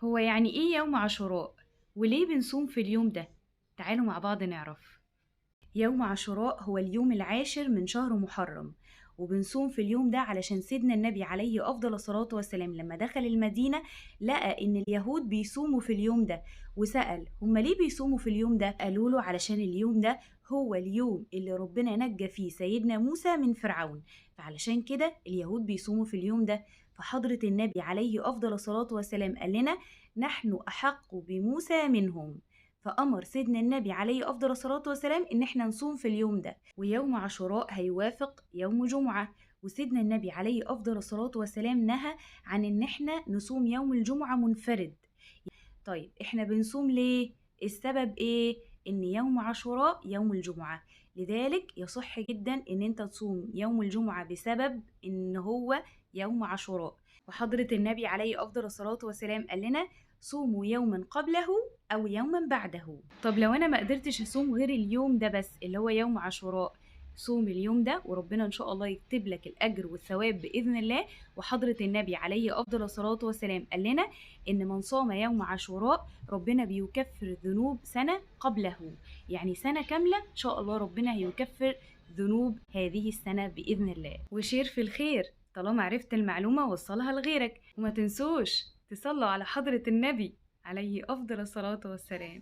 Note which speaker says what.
Speaker 1: هو يعني إيه يوم عاشوراء؟ وليه بنصوم في اليوم ده؟ تعالوا مع بعض نعرف. يوم عاشوراء هو اليوم العاشر من شهر محرم، وبنصوم في اليوم ده علشان سيدنا النبي عليه أفضل الصلاة والسلام لما دخل المدينة لقى إن اليهود بيصوموا في اليوم ده، وسأل هما ليه بيصوموا في اليوم ده؟ قالوا له علشان اليوم ده هو اليوم اللي ربنا نجى فيه سيدنا موسى من فرعون، فعلشان كده اليهود بيصوموا في اليوم ده. فحضرة النبي عليه أفضل الصلاة والسلام قال لنا نحن أحق بموسى منهم، فأمر سيدنا النبي عليه أفضل الصلاة والسلام إن احنا نصوم في اليوم ده. ويوم عاشوراء هيوافق يوم جمعة، وسيدنا النبي عليه أفضل الصلاة والسلام نهى عن إن احنا نصوم يوم الجمعة منفرد. طيب احنا بنصوم ليه؟ السبب ايه؟ ان يوم عاشوراء يوم الجمعة، لذلك يصح جدا ان انت تصوم يوم الجمعة بسبب ان هو يوم عاشوراء. وحضرة النبي عليه افضل الصلاة والسلام قال لنا صوموا يوما قبله او يوما بعده. طب لو انا ما قدرتش اصوم غير اليوم ده بس اللي هو يوم عاشوراء، صوم اليوم ده وربنا ان شاء الله يكتب لك الاجر والثواب باذن الله. وحضرة النبي عليه افضل الصلاة والسلام قال لنا إن من صام يوم عاشوراء ربنا بيكفر الذنوب سنة قبله، يعني سنة كاملة إن شاء الله ربنا هيكفر ذنوب هذه السنة بإذن الله. وشير في الخير، طالما عرفت المعلومة وصلها لغيرك، وما تنسوش تصلوا على حضرة النبي عليه أفضل الصلاة والسلام.